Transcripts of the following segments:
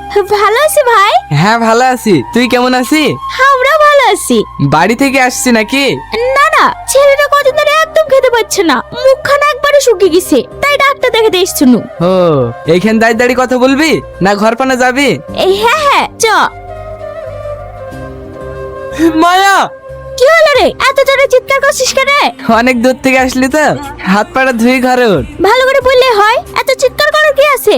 ভালো আছি ভাই। হ্যাঁ ভালো আছি, তুই কেমন আছিস? আমরা ভালো আছি। বাড়ি থেকে আসছি নাকি? না না, ছেলেটা কদিন ধরে একদম খেতে পাচ্ছে না, মুখখানা একবারে শুকিয়ে গেছে, তাই ডাক্তার দেখাতে এসেছিনু। ও, এইখান দাঁড়িয়ে দাঁড়িয়ে কথা বলবি না ঘর পানা যাবি? এই হ্যাঁ হ্যাঁ চ। মায়া, কি হলো রে, এত জোরে চিৎকার করছিস কেন? অনেক দূর থেকে আসলি তো, হাত পাটা ধুয়ে ঘরে ওঠ। ভালো করে বললে হয়, এত চিৎকার করার কি আছে?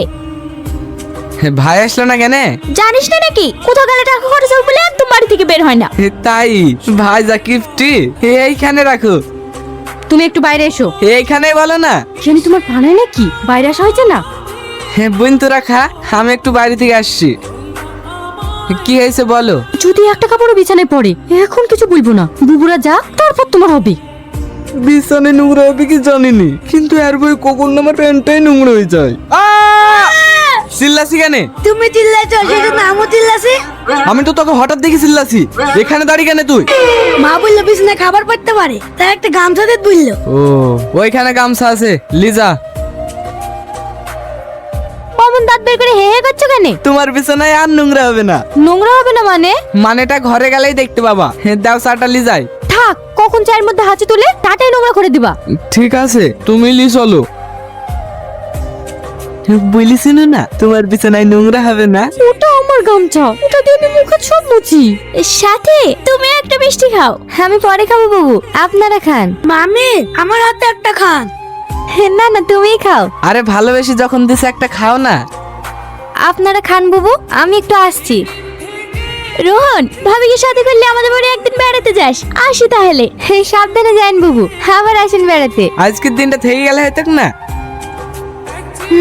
ভাই আসলো না কেন? জানিস না নাকি কোথাও গেলে টাকা খরচ হবে বলে একদম বাড়ি থেকে বের হয় না। তাই ভাই যা গিফটি এইখানে রাখো। তুমি একটু বাইরে এসো। এইখানে বলো না। জানি তোমার পানায় নাকি বাইরে আসা হয়েছে না? বোন তোরা খা, আমি একটু বাইরে থেকে আসছি। কি হয়েছে বলো? যদি একটা কাপড় বিছানায় পড়ে এখন কিছু বলবো না, বুবুরা যা তারপর তোমার হবে। বিছানে নোংরা হবে কি জানিনি, কিন্তু এর বই কখন আমার প্যান্টটাই নোংরা হয়ে যায়। চিল্লাছি কেন? তুমি চিল্লাছো সেটা নামও চিল্লাছি। আমি তো তোকে হঠাৎ দেখে চিল্লাছি, এখানে দাঁড়িয়ে কেন তুই? মা বললো বিছানায় খাবার পড়তে পারে, তাই একটা গামছা দিয়ে বললো। ও, ওইখানে গামছা আছে, লিজা। অমন দাঁত বের করে হে হে করছো কেন? তোমার বিছানায় আর নোংরা হবে না। নোংরা হবে না মানে? মানেটা ঘরে গেলেই দেখতে পাবা। দাও চাটা লিজাই। থাক, কখন চায়ের মধ্যে হাঁচি তুলে টাটাই নোংরা করে দিবা। ঠিক আছে, তুমি লি চলো। বলিছিল না তোমার বিছানায় নোংরা হবে না। ওটা আমার গামছা, ওটা দিয়ে আমি মুখ হাত সব মুছি। সাথে তুমি একটা মিষ্টি খাও। আমি পরে খাবো বাবু, আপনারা খান। মামি আমার হাতে একটা খান। না না তুমিই খাও। আরে ভালোবেসে যখন দিছে একটা খাও না। আপনারা খান বাবু, আমি একটু আসছি। রোহন, ভাবিকে সাথে করলে আমাদের বাড়ি একদিন বেড়াতে যাস। আসি তাহলে। সাবধানে যান বাবু, আবার আসেন বেড়াতে। আজকের দিনটা থেকে গেলে হয়তো না।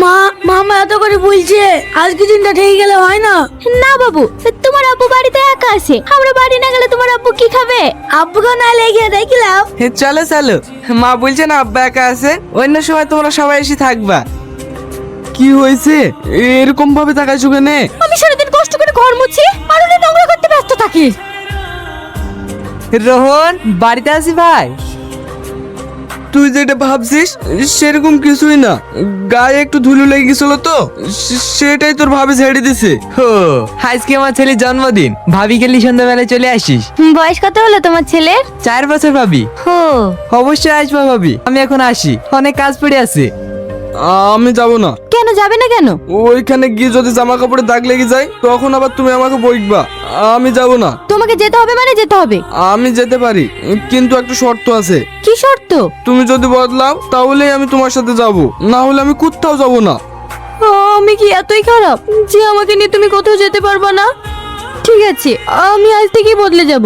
মা, মামা এত করে বলছে আজকে দিনটা ঠিক গেলে হয় না। না বাবু, তোমার আব্বু বাড়িতে একা আছে, আমরা বাড়ি না গেলে তোমার আব্বু কি খাবে? আব্বুকে না লেগে দেখিলাম। চলো চলো, মা বলছে না আব্বা একা আছে, অন্য সময় তোমরা সবাই এসে থাকবা। কি হয়েছে এরকম ভাবে তাকাইছো কেন? আমি সারাদিন কষ্ট করে ঘর মুছি আর উনি নোংরা করতে ব্যস্ত থাকি। রোহন, বাড়িতে আছি ভাই। তুই যেটা ভাবছিস সেরকম কিছুই না, গায়ে একটু ধুলো লেগে গেছিল তো, সেটাই তোর ভাবি ছেড়ে দিছে। হো, আজকে আমার ছেলের জন্মদিন, ভাবি গেলি সন্ধ্যাবেলায় চলে আসিস। বয়স কত হলো তোমার ছেলের? 4 বছর ভাবি। হো, অবশ্যই আসবা ভাবি, আমি এখন আসি, অনেক কাজ পড়ে আছে। আমি যাব না। কেন যাবে না কেন? ওইখানে গিয়ে যদি জামা কাপড়ে দাগ লেগে যায় তখন আবার তুমি আমাকে বকবা। আমি যাব না। তোমাকে যেতে হবে মানে যেতে হবে। আমি যেতে পারি, কিন্তু একটা শর্ত আছে। কি শর্ত? তুমি যদি বদলাও তাহলেই আমি তোমার সাথে যাব, না হলে আমি কোথাও যাব না। আমি কি এতই খারাপ যে আমাকে নিয়ে তুমি কোথাও যেতে পারবা না? ঠিক আছে, আমি আজ থেকেই বদলে যাব।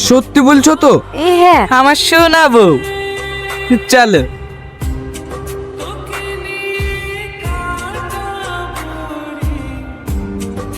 সত্যি বলছো তো? হ্যাঁ। আমার শোনা বউ, চলো।